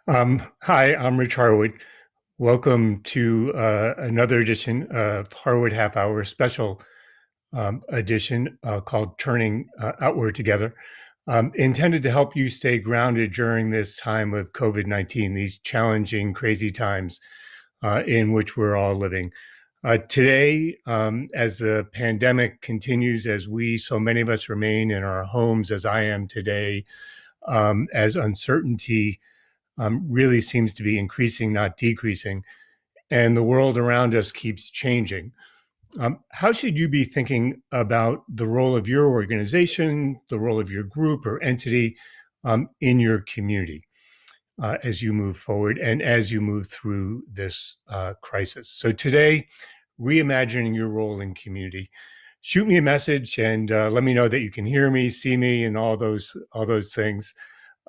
Hi, I'm Rich Harwood. Welcome to another edition of Harwood Half Hour special edition called Turning Outward Together, intended to help you stay grounded during this time of COVID-19, these challenging, crazy times in which we're all living. Today, as the pandemic continues, as so many of us remain in our homes, as I am today, as uncertainty really seems to be increasing, not decreasing, and the world around us keeps changing. How should you be thinking about the role of your organization, the role of your group or entity in your community as you move forward and as you move through this crisis? So today, reimagining your role in community. Shoot me a message and let me know that you can hear me, see me, and all those things.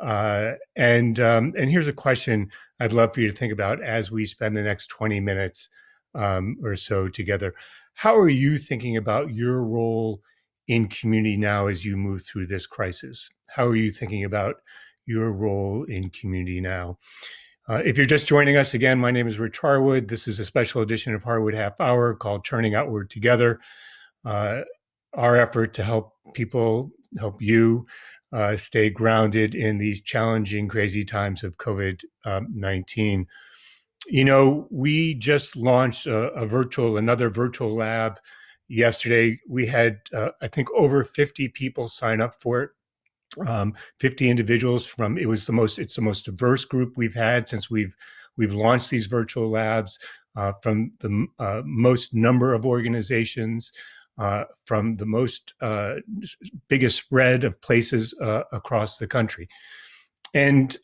And here's a question I'd love for you to think about as we spend the next 20 minutes or so together. How are you thinking about your role in community now as you move through this crisis? How are you thinking about your role in community now? If you're just joining us again, my name is Rich Harwood. This is a special edition of Harwood Half Hour called Turning Outward Together. Uh, our effort to help people, help you stay grounded in these challenging, crazy times of COVID-19. You know, we just launched another virtual lab yesterday. We had, I think, over 50 people sign up for it. 50 individuals it's the most diverse group we've had since we've launched these virtual labs from the most number of organizations, from the most biggest spread of places across the country. And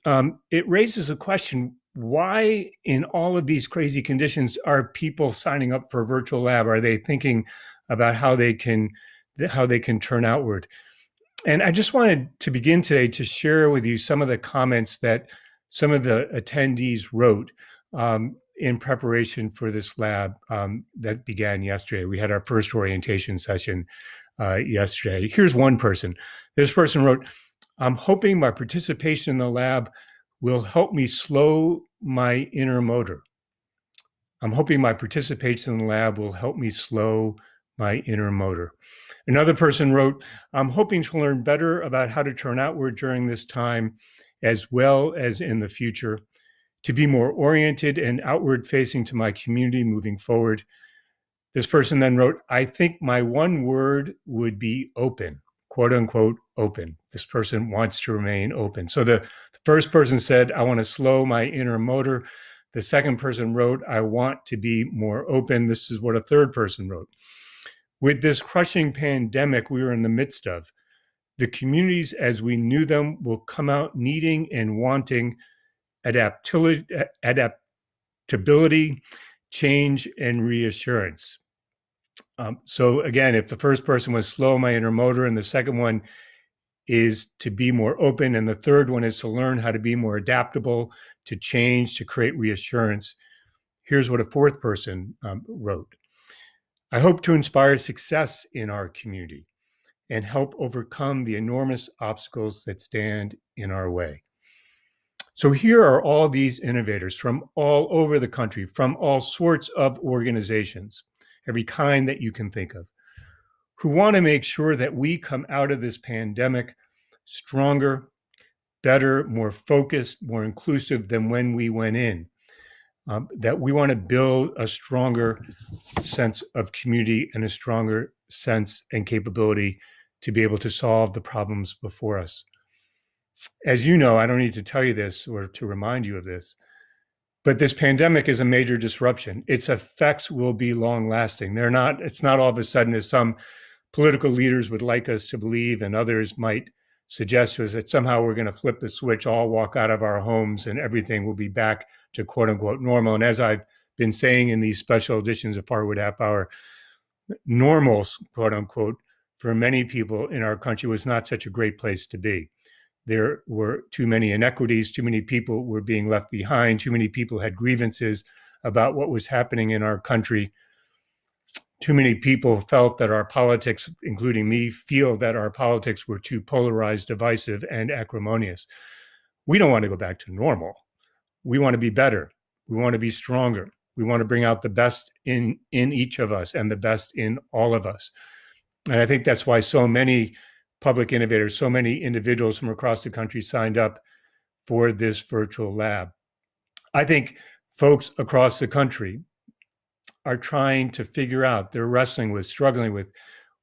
it raises a question: why, in all of these crazy conditions, are people signing up for a virtual lab? Are they thinking about how they can turn outward? And I just wanted to begin today to share with you some of the comments that some of the attendees wrote in preparation for this lab that began yesterday. We had our first orientation session yesterday. Here's one person. This person wrote, "I'm hoping my participation in the lab will help me slow my inner motor. I'm hoping my participation in the lab will help me slow my inner motor." Another person wrote, "I'm hoping to learn better about how to turn outward during this time, as well as in the future, to be more oriented and outward facing to my community moving forward." This person then wrote, "I think my one word would be open, quote unquote, open." This person wants to remain open. So the first person said, "I want to slow my inner motor." The second person wrote, "I want to be more open." This is what a third person wrote. With this crushing pandemic we are in the midst of, the communities as we knew them will come out needing and wanting adaptability, change, and reassurance. So again, if the first person was slow my inner motor, and the second one is to be more open, and the third one is to learn how to be more adaptable, to change, to create reassurance, here's what a fourth person wrote. "I hope to inspire success in our community and help overcome the enormous obstacles that stand in our way." So here are all these innovators from all over the country, from all sorts of organizations, every kind that you can think of, who want to make sure that we come out of this pandemic stronger, better, more focused, more inclusive than when we went in. That we want to build a stronger sense of community and a stronger sense and capability to be able to solve the problems before us. As you know, I don't need to tell you this or to remind you of this, but this pandemic is a major disruption. Its effects will be long lasting. It's not all of a sudden, as some political leaders would like us to believe, and others might suggest to us, that somehow we're going to flip the switch, all walk out of our homes, and everything will be back to quote unquote normal. And as I've been saying in these special editions of Harwood Half Hour, normal, quote unquote, for many people in our country was not such a great place to be. There were too many inequities, too many people were being left behind, too many people had grievances about what was happening in our country. Too many people felt that our politics, including me, feel that our politics were too polarized, divisive, and acrimonious. We don't want to go back to normal. we want to be better. We want to be stronger. We want to bring out the best in each of us and the best in all of us. And I think that's why so many public innovators, so many individuals from across the country signed up for this virtual lab. I think folks across the country are trying to figure out, they're wrestling with, struggling with,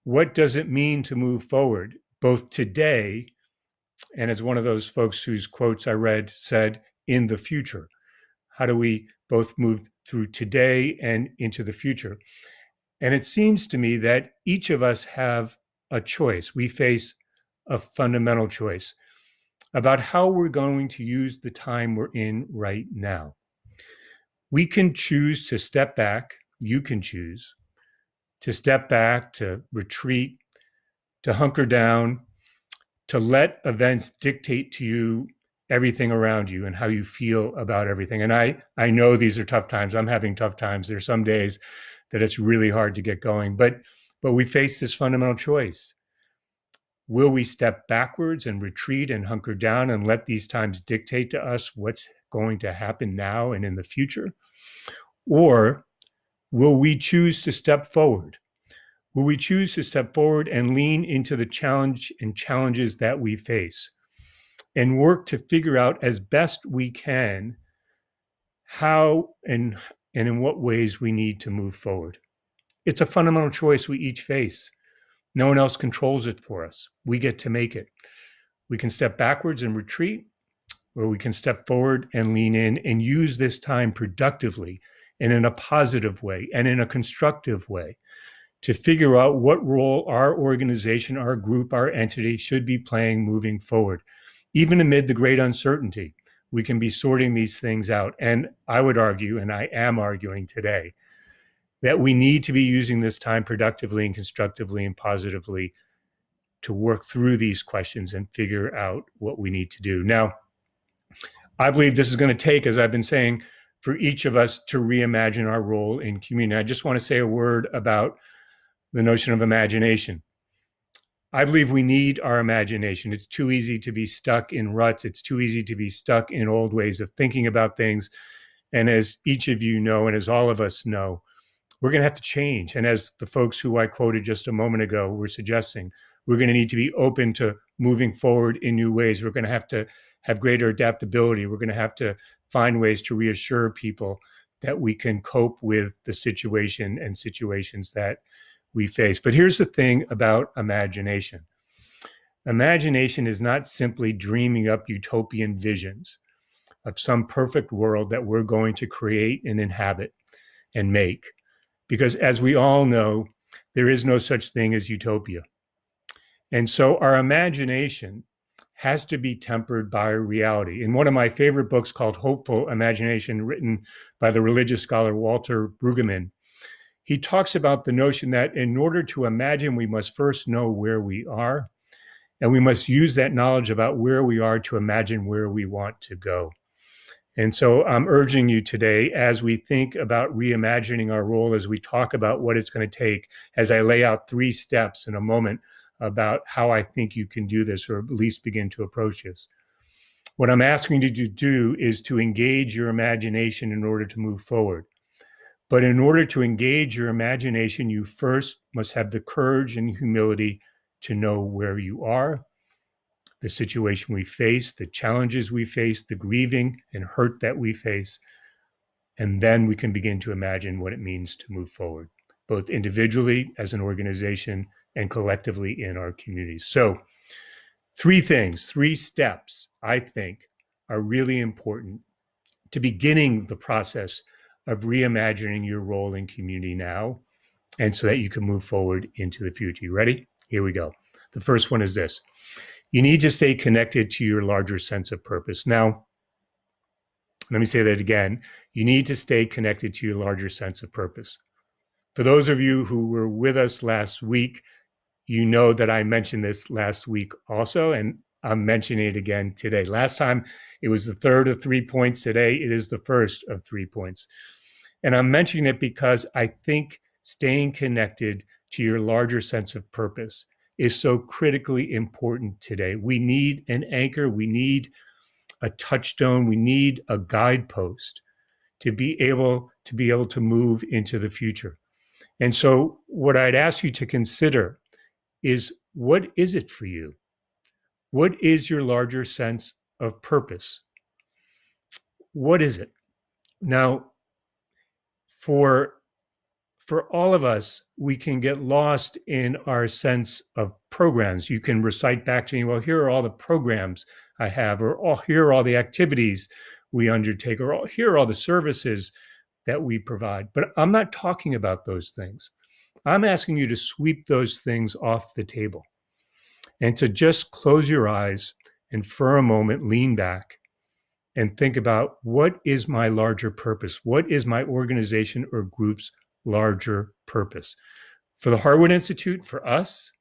what does it mean to move forward, both today, and as one of those folks whose quotes I read said, in the future. How do we both move through today and into the future? And it seems to me that each of us have a choice. We face a fundamental choice about how we're going to use the time we're in right now. We can choose to step back. You can choose to step back, to retreat, to hunker down, to let events dictate to you everything around you and how you feel about everything. And I know these are tough times. I'm having tough times. There's some days that it's really hard to get going, but we face this fundamental choice. Will we step backwards and retreat and hunker down and let these times dictate to us what's going to happen now and in the future? Or will we choose to step forward? Will we choose to step forward and lean into the challenge and challenges that we face and work to figure out as best we can how and in what ways we need to move forward? It's a fundamental choice we each face. No one else controls it for us. We get to make it. We can step backwards and retreat, or we can step forward and lean in and use this time productively and in a positive way and in a constructive way to figure out what role our organization, our group, our entity should be playing moving forward. Even amid the great uncertainty, we can be sorting these things out. And I would argue, and I am arguing today, that we need to be using this time productively and constructively and positively to work through these questions and figure out what we need to do. Now, I believe this is going to take, as I've been saying, for each of us to reimagine our role in community. I just want to say a word about the notion of imagination. I believe we need our imagination. It's too easy to be stuck in ruts. It's too easy to be stuck in old ways of thinking about things. And as each of you know, and as all of us know, we're going to have to change. And as the folks who I quoted just a moment ago were suggesting, we're going to need to be open to moving forward in new ways. We're going to have greater adaptability. We're going to have to find ways to reassure people that we can cope with the situation and situations that we face. But here's the thing about imagination. Imagination is not simply dreaming up utopian visions of some perfect world that we're going to create and inhabit and make. Because as we all know, there is no such thing as utopia. And so our imagination has to be tempered by reality. In one of my favorite books called Hopeful Imagination, written by the religious scholar Walter Brueggemann, he talks about the notion that in order to imagine, we must first know where we are, and we must use that knowledge about where we are to imagine where we want to go. And so I'm urging you today, as we think about reimagining our role, as we talk about what it's going to take, as I lay out 3 steps in a moment about how I think you can do this, or at least begin to approach this. What I'm asking you to do is to engage your imagination in order to move forward. But in order to engage your imagination, you first must have the courage and humility to know where you are, the situation we face, the challenges we face, the grieving and hurt that we face. And then we can begin to imagine what it means to move forward, both individually as an organization and collectively in our communities. So 3 things, 3 steps, I think, are really important to beginning the process of reimagining your role in community now, and so that you can move forward into the future. You ready? Here we go. The first one is this. You need to stay connected to your larger sense of purpose. Now, let me say that again. You need to stay connected to your larger sense of purpose. For those of you who were with us last week, you know that I mentioned this last week also, and I'm mentioning it again today. Last time, it was the third of 3 points. Today, it is the first of 3 points. And I'm mentioning it because I think staying connected to your larger sense of purpose is so critically important today. We need an anchor. We need a touchstone. We need a guidepost to be able to move into the future. And so what I'd ask you to consider is, what is it for you? What is your larger sense of purpose? What is it? Now, for all of us, we can get lost in our sense of programs. You can recite back to me, well, here are all the programs I have, or here are all the activities we undertake, or here are all the services that we provide. But I'm not talking about those things. I'm asking you to sweep those things off the table and to just close your eyes and for a moment lean back and think about, what is my larger purpose? What is my organization or group's larger purpose? For the Harwood Institute, for us,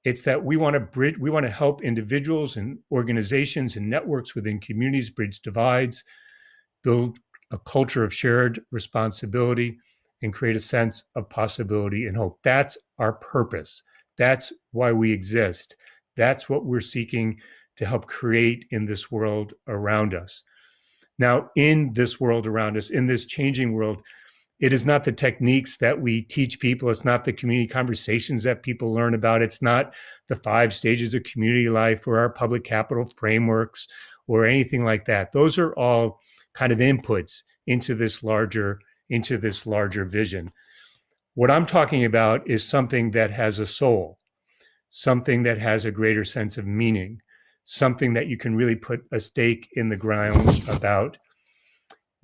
it's that we want to help individuals and organizations and networks within communities bridge divides, build a culture of shared responsibility, and create a sense of possibility and hope. That's our purpose. That's why we exist. That's what we're seeking to help create in this world around us. Now, in this world around us, in this changing world, it is not the techniques that we teach people. It's not the community conversations that people learn about. It's not the 5 stages of community life or our public capital frameworks or anything like that. Those are all kind of inputs into this larger vision. What I'm talking about is something that has a soul, something that has a greater sense of meaning, something that you can really put a stake in the ground about.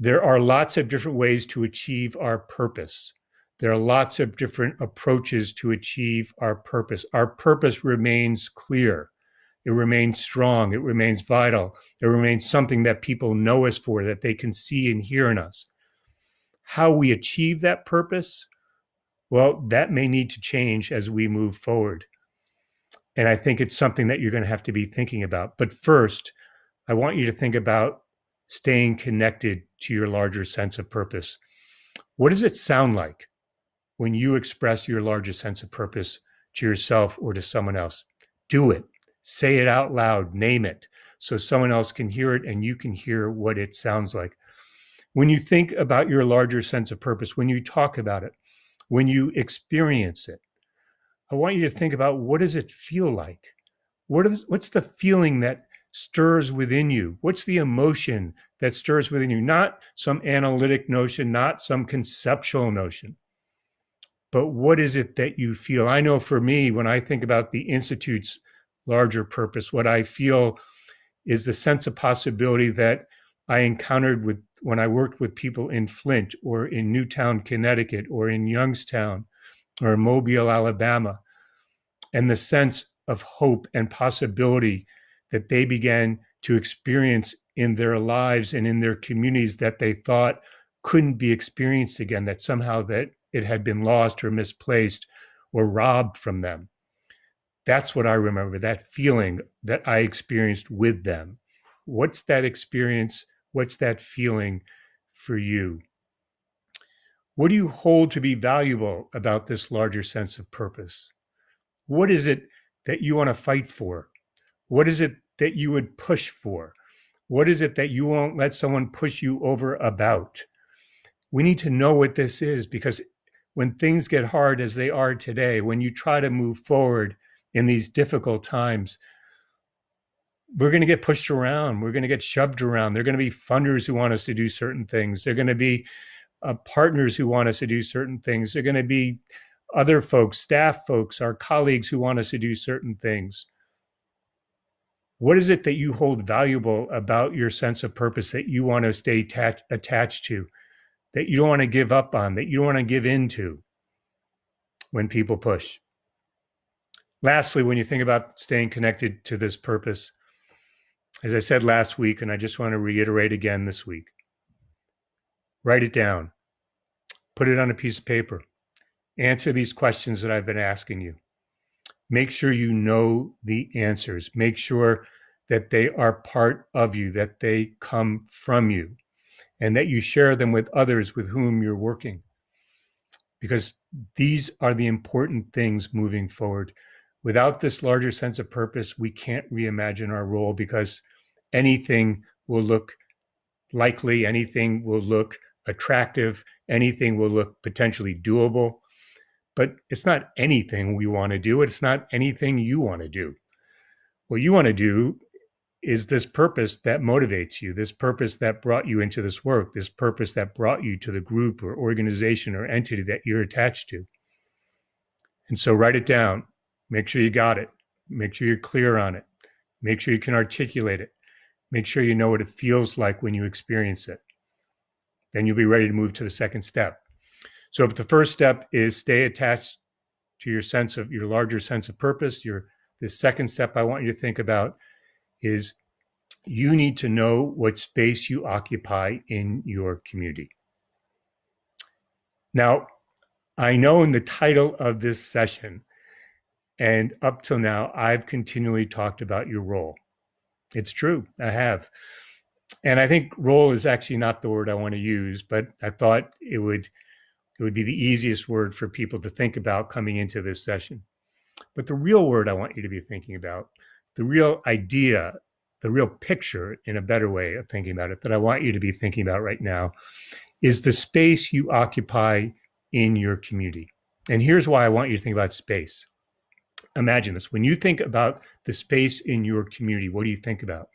There are lots of different ways to achieve our purpose. There are lots of different approaches to achieve our purpose. Our purpose remains clear. It remains strong. It remains vital. It remains something that people know us for, that they can see and hear in us. How we achieve that purpose, well, that may need to change as we move forward. And I think it's something that you're going to have to be thinking about. But first, I want you to think about staying connected to your larger sense of purpose. What does it sound like when you express your larger sense of purpose to yourself or to someone else? Do it. Say it out loud. Name it so someone else can hear it and you can hear what it sounds like. When you think about your larger sense of purpose, when you talk about it, when you experience it, I want you to think about, what does it feel like? What's the feeling that stirs within you? What's the emotion that stirs within you? Not some analytic notion, not some conceptual notion, but what is it that you feel? I know for me, when I think about the Institute's larger purpose, what I feel is the sense of possibility that I encountered when I worked with people in Flint or in Newtown, Connecticut, or in Youngstown or Mobile, Alabama, and the sense of hope and possibility that they began to experience in their lives and in their communities that they thought couldn't be experienced again, that somehow that it had been lost or misplaced or robbed from them. That's what I remember, that feeling that I experienced with them. What's that experience? What's that feeling for you? What do you hold to be valuable about this larger sense of purpose? What is it that you want to fight for? What is it that you would push for? What is it that you won't let someone push you over about? We need to know what this is, because when things get hard as they are today, when you try to move forward in these difficult times, we're going to get pushed around. We're going to get shoved around. There are going to be funders who want us to do certain things. There are going to be partners who want us to do certain things. There are going to be other folks, staff folks, our colleagues who want us to do certain things. What is it that you hold valuable about your sense of purpose that you want to stay attached to, that you don't want to give up on, that you don't want to give into when people push? Lastly, when you think about staying connected to this purpose, as I said last week, and I just want to reiterate again this week, write it down, put it on a piece of paper, answer these questions that I've been asking you. Make sure you know the answers. Make sure that they are part of you, that they come from you, and that you share them with others with whom you're working. Because these are the important things moving forward. Without this larger sense of purpose, we can't reimagine our role, because anything will look likely, anything will look attractive, anything will look potentially doable. But it's not anything we want to do. It's not anything you want to do. What you want to do is this purpose that motivates you, this purpose that brought you into this work, this purpose that brought you to the group or organization or entity that you're attached to. And so write it down. Make sure you got it. Make sure you're clear on it. Make sure you can articulate it. Make sure you know what it feels like when you experience it. Then you'll be ready to move to the second step. So if the first step is stay attached to your larger sense of purpose, the second step I want you to think about is you need to know what space you occupy in your community. Now, I know in the title of this session and up till now, I've continually talked about your role. It's true, I have. And I think role is actually not the word I want to use, but I thought it would be the easiest word for people to think about coming into this session. But the real word I want you to be thinking about, the real idea, the real picture in a better way of thinking about it that I want you to be thinking about right now is the space you occupy in your community. And here's why I want you to think about space. Imagine this. When you think about the space in your community, what do you think about?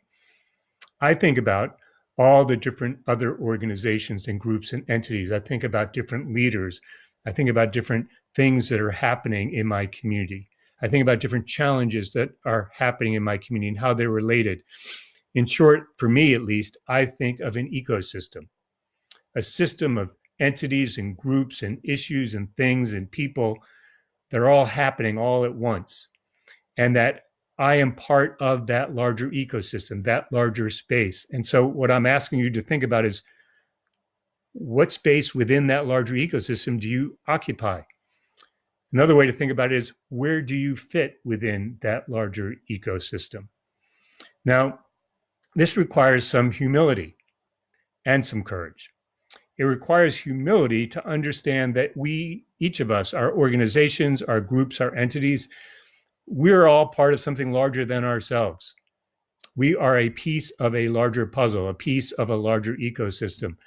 I think about all the different other organizations and groups and entities. I think about different leaders. I think about different things that are happening in my community. I think about different challenges that are happening in my community and how they're related. In short, for me at least, I think of an ecosystem, a system of entities and groups and issues and things and people that are all happening all at once. And that I am part of that larger ecosystem, that larger space. And so what I'm asking you to think about is what space within that larger ecosystem do you occupy? Another way to think about it is where do you fit within that larger ecosystem? Now, this requires some humility and some courage. It requires humility to understand that we, each of us, our organizations, our groups, our entities, we're all part of something larger than ourselves. We are a piece of a larger puzzle, a piece of a larger ecosystem.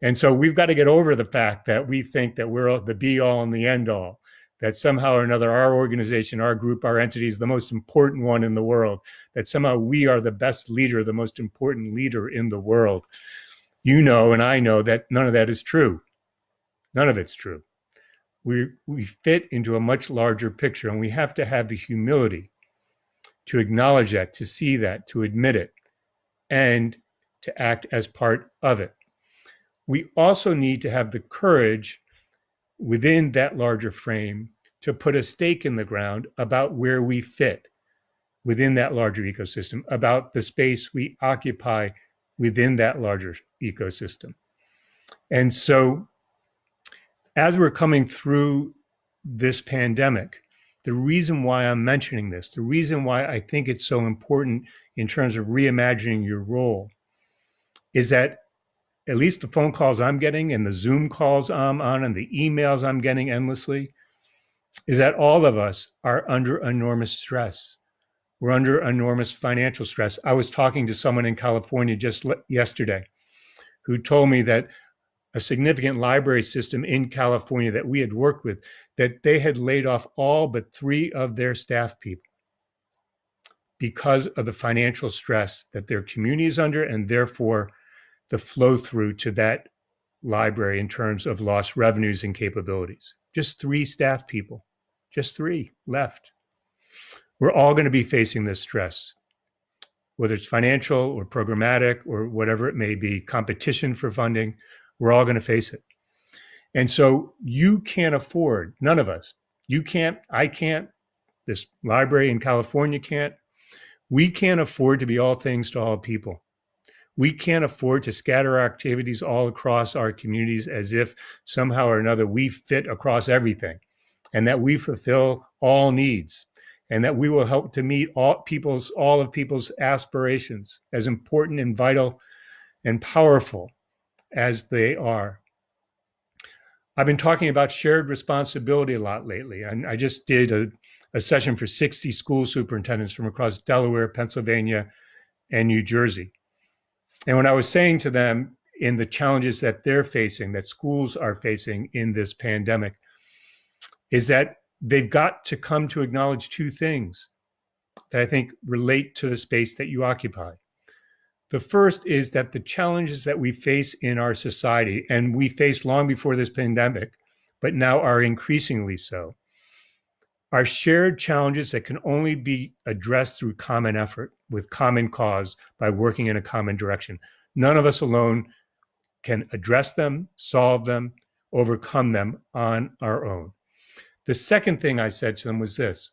And so we've got to get over the fact that we think that we're the be all and the end all, that somehow or another our organization, our group, our entity is the most important one in the world, that somehow we are the best leader, the most important leader in the world. You know, and I know that none of that is true. None of it's true. We fit into a much larger picture, and we have to have the humility to acknowledge that, to see that, to admit it, and to act as part of it. We also need to have the courage within that larger frame to put a stake in the ground about where we fit within that larger ecosystem, about the space we occupy within that larger ecosystem. And so as we're coming through this pandemic, the reason why I'm mentioning this, the reason why I think it's so important in terms of reimagining your role is that at least the phone calls I'm getting and the Zoom calls I'm on and the emails I'm getting endlessly is that all of us are under enormous stress. We're under enormous financial stress. I was talking to someone in California just yesterday who told me that a significant library system in California that we had worked with, that they had laid off all but 3 of their staff people because of the financial stress that their community is under, and therefore the flow through to that library in terms of lost revenues and capabilities. Just 3 staff people, just 3 left. We're all going to be facing this stress, whether it's financial or programmatic or whatever it may be, competition for funding. We're all going to face it. And so you can't afford, none of us, you can't, I can't, this library in California can't, we can't afford to be all things to all people. We can't afford to scatter our activities all across our communities as if somehow or another we fit across everything and that we fulfill all needs and that we will help to meet all of people's aspirations, as important and vital and powerful as they are. I've been talking about shared responsibility a lot lately, and I just did a session for 60 school superintendents from across Delaware, Pennsylvania, and New Jersey. And when I was saying to them in the challenges that they're facing, that schools are facing in this pandemic, is that they've got to come to acknowledge two things that I think relate to the space that you occupy. The first is that the challenges that we face in our society, and we faced long before this pandemic, but now are increasingly so, are shared challenges that can only be addressed through common effort with common cause by working in a common direction. None of us alone can address them, solve them, overcome them on our own. The second thing I said to them was this,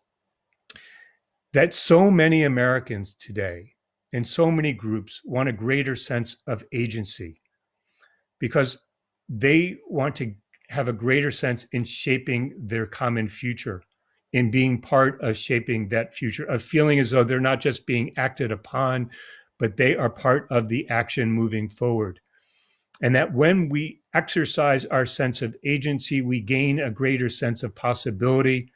that so many Americans today and so many groups want a greater sense of agency because they want to have a greater sense in shaping their common future, in being part of shaping that future, of feeling as though they're not just being acted upon, but they are part of the action moving forward. And that when we exercise our sense of agency, we gain a greater sense of possibility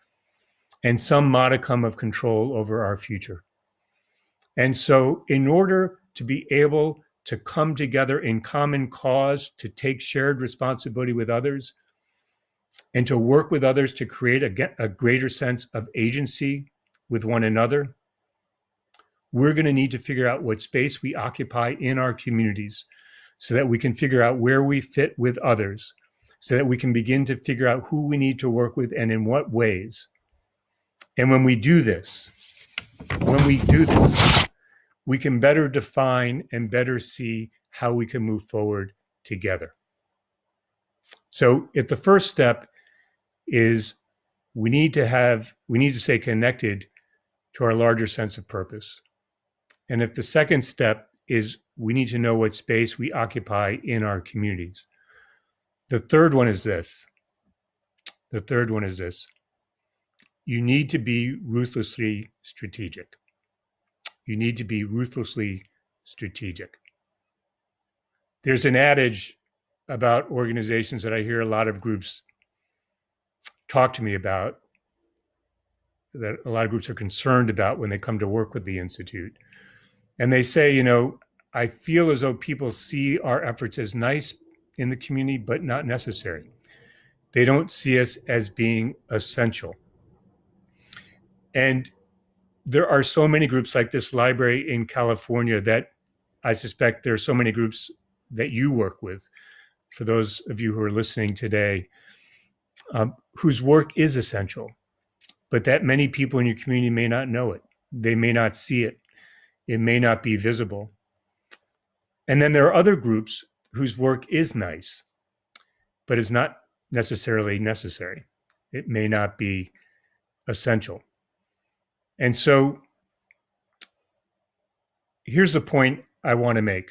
and some modicum of control over our future. And so, in order to be able to come together in common cause, to take shared responsibility with others, and to work with others to create a greater sense of agency with one another, we're going to need to figure out what space we occupy in our communities so that we can figure out where we fit with others, so that we can begin to figure out who we need to work with and in what ways. And when we do this, we can better define and better see how we can move forward together. So if the first step is we need to stay connected to our larger sense of purpose. And if the second step is we need to know what space we occupy in our communities. The third one is this. You need to be ruthlessly strategic. You need to be ruthlessly strategic. There's an adage about organizations that I hear a lot of groups talk to me about, that a lot of groups are concerned about when they come to work with the Institute. And they say, I feel as though people see our efforts as nice in the community, but not necessary. They don't see us as being essential. And there are so many groups like this library in California that I suspect there are so many groups that you work with, for those of you who are listening today, whose work is essential, but that many people in your community may not know it. They may not see it. It may not be visible. And then there are other groups whose work is nice, but is not necessarily necessary. It may not be essential. And so here's the point I want to make.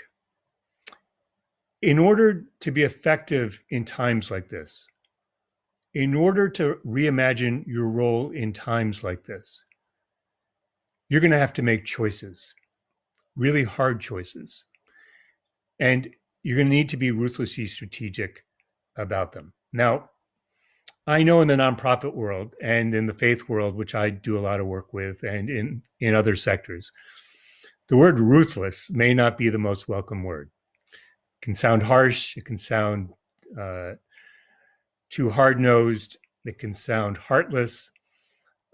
In order to be effective in times like this, in order to reimagine your role in times like this, you're going to have to make choices, really hard choices. And you're going to need to be ruthlessly strategic about them. Now, I know in the nonprofit world and in the faith world, which I do a lot of work with, and in other sectors, the word ruthless may not be the most welcome word. It can sound harsh. It can sound too hard-nosed. It can sound heartless.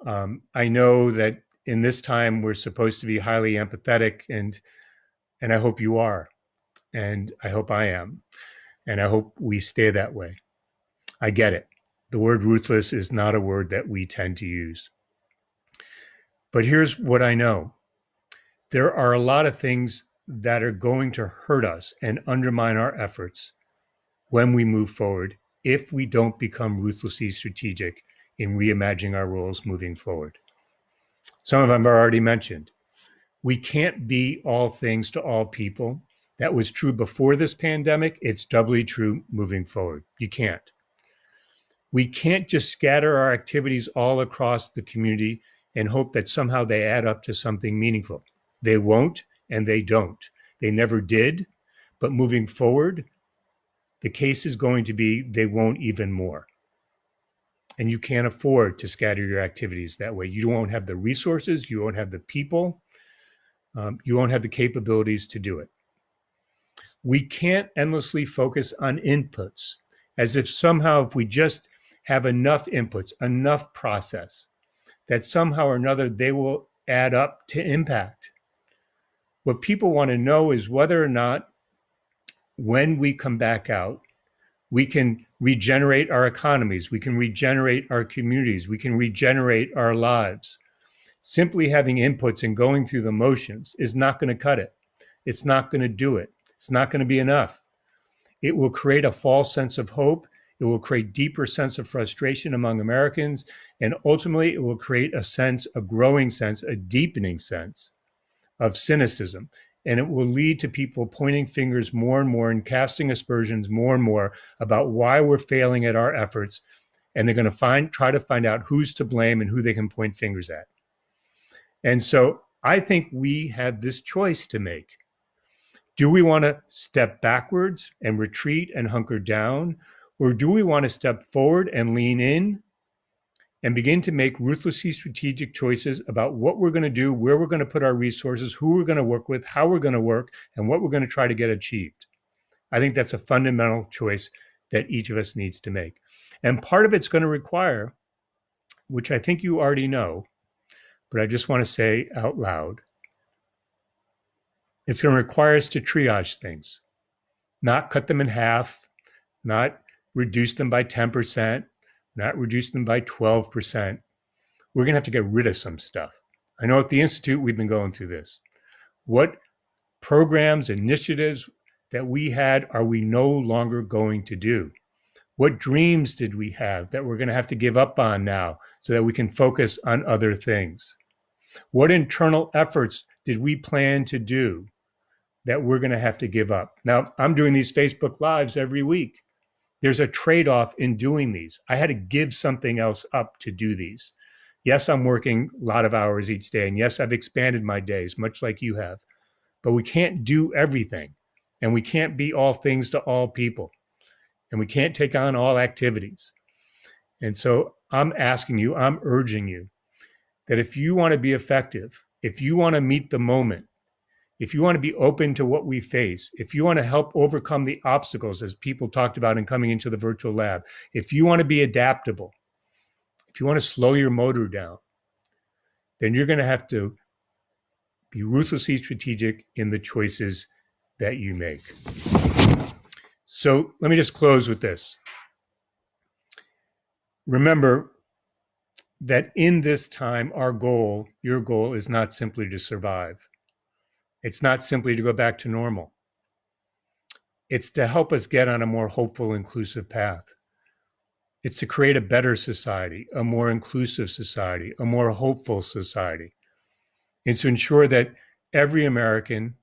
I know that in this time, we're supposed to be highly empathetic, and I hope you are, and I hope I am, and I hope we stay that way. I get it. The word ruthless is not a word that we tend to use. But here's what I know. There are a lot of things that are going to hurt us and undermine our efforts when we move forward if we don't become ruthlessly strategic in reimagining our roles moving forward. Some of them are already mentioned. We can't be all things to all people. That was true before this pandemic. It's doubly true moving forward. You can't. We can't just scatter our activities all across the community and hope that somehow they add up to something meaningful. They won't, and they don't. They never did. But moving forward, the case is going to be they won't even more. And you can't afford to scatter your activities that way. You won't have the resources, you won't have the people, You won't have the capabilities to do it. We can't endlessly focus on inputs as if somehow, if we just have enough inputs, enough process, that somehow or another they will add up to impact. What people want to know is whether or not when we come back out, we can regenerate our economies, we can regenerate our communities, we can regenerate our lives. Simply having inputs and going through the motions is not going to cut it. It's not going to do it. It's not going to be enough. It will create a false sense of hope. It will create deeper sense of frustration among Americans. And ultimately, it will create a sense, a growing sense, a deepening sense of cynicism. And it will lead to people pointing fingers more and more and casting aspersions more and more about why we're failing at our efforts. And they're going to try to find out who's to blame and who they can point fingers at. And so I think we have this choice to make. Do we want to step backwards and retreat and hunker down? Or do we want to step forward and lean in and begin to make ruthlessly strategic choices about what we're going to do, where we're going to put our resources, who we're going to work with, how we're going to work, and what we're going to try to get achieved? I think that's a fundamental choice that each of us needs to make. And part of it's going to require, which I think you already know, but I just want to say out loud, it's going to require us to triage things, not cut them in half, not reduce them by 10%, not reduce them by 12%. We're going to have to get rid of some stuff. I know at the Institute, we've been going through this. What programs, initiatives that we had are we no longer going to do? What dreams did we have that we're going to have to give up on now so that we can focus on other things? What internal efforts did we plan to do that we're going to have to give up? Now, I'm doing these Facebook Lives every week. There's a trade-off in doing these. I had to give something else up to do these. Yes, I'm working a lot of hours each day. And yes, I've expanded my days, much like you have. But we can't do everything. And we can't be all things to all people. And we can't take on all activities. And so I'm asking you, I'm urging you that if you want to be effective, if you want to meet the moment, if you want to be open to what we face, if you want to help overcome the obstacles as people talked about in coming into the virtual lab, if you want to be adaptable, if you want to slow your motor down, then you're going to have to be ruthlessly strategic in the choices that you make. So let me just close with this. Remember that in this time, our goal, your goal, is not simply to survive. It's not simply to go back to normal. It's to help us get on a more hopeful, inclusive path. It's to create a better society, a more inclusive society, a more hopeful society. It's to ensure that every American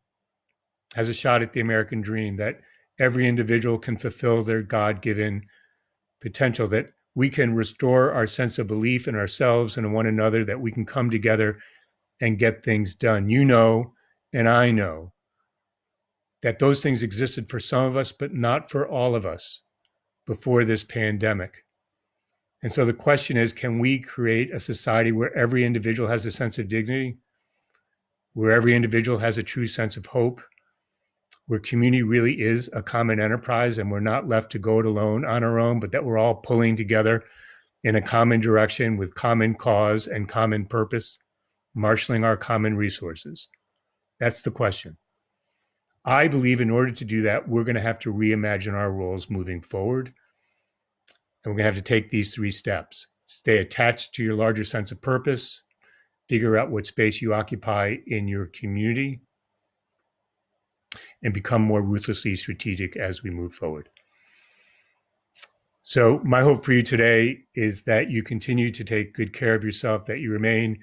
has a shot at the American dream, that every individual can fulfill their God-given potential, that we can restore our sense of belief in ourselves and in one another, that we can come together and get things done. You know, and I know that those things existed for some of us, but not for all of us before this pandemic. And so the question is, can we create a society where every individual has a sense of dignity, where every individual has a true sense of hope, where community really is a common enterprise and we're not left to go it alone on our own, but that we're all pulling together in a common direction with common cause and common purpose, marshaling our common resources? That's the question. I believe in order to do that, we're going to have to reimagine our roles moving forward. And we're going to have to take these 3 steps. Stay attached to your larger sense of purpose, figure out what space you occupy in your community, and become more ruthlessly strategic as we move forward. So my hope for you today is that you continue to take good care of yourself, that you remain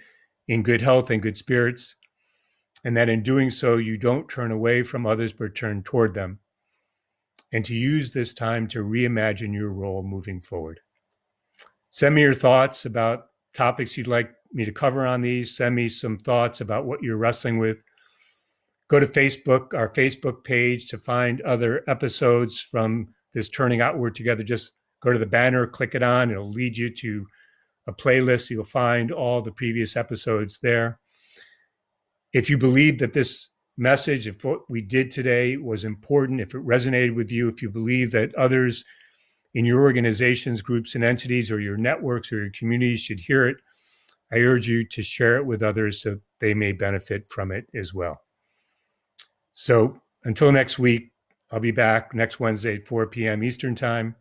in good health and good spirits, and that in doing so, you don't turn away from others, but turn toward them, and to use this time to reimagine your role moving forward. Send me your thoughts about topics you'd like me to cover on these. Send me some thoughts about what you're wrestling with. Go to Facebook, our Facebook page, to find other episodes from this Turning Outward Together. Just go to the banner, click it on. It'll lead you to a playlist. You'll find all the previous episodes there. If you believe that this message, if what we did today was important, if it resonated with you, if you believe that others in your organizations, groups, and entities, or your networks or your communities should hear it, I urge you to share it with others so they may benefit from it as well. So until next week, I'll be back next Wednesday at 4 p.m. Eastern Time.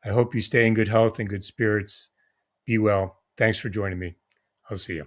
I hope you stay in good health and good spirits. Be well. Thanks for joining me. I'll see you.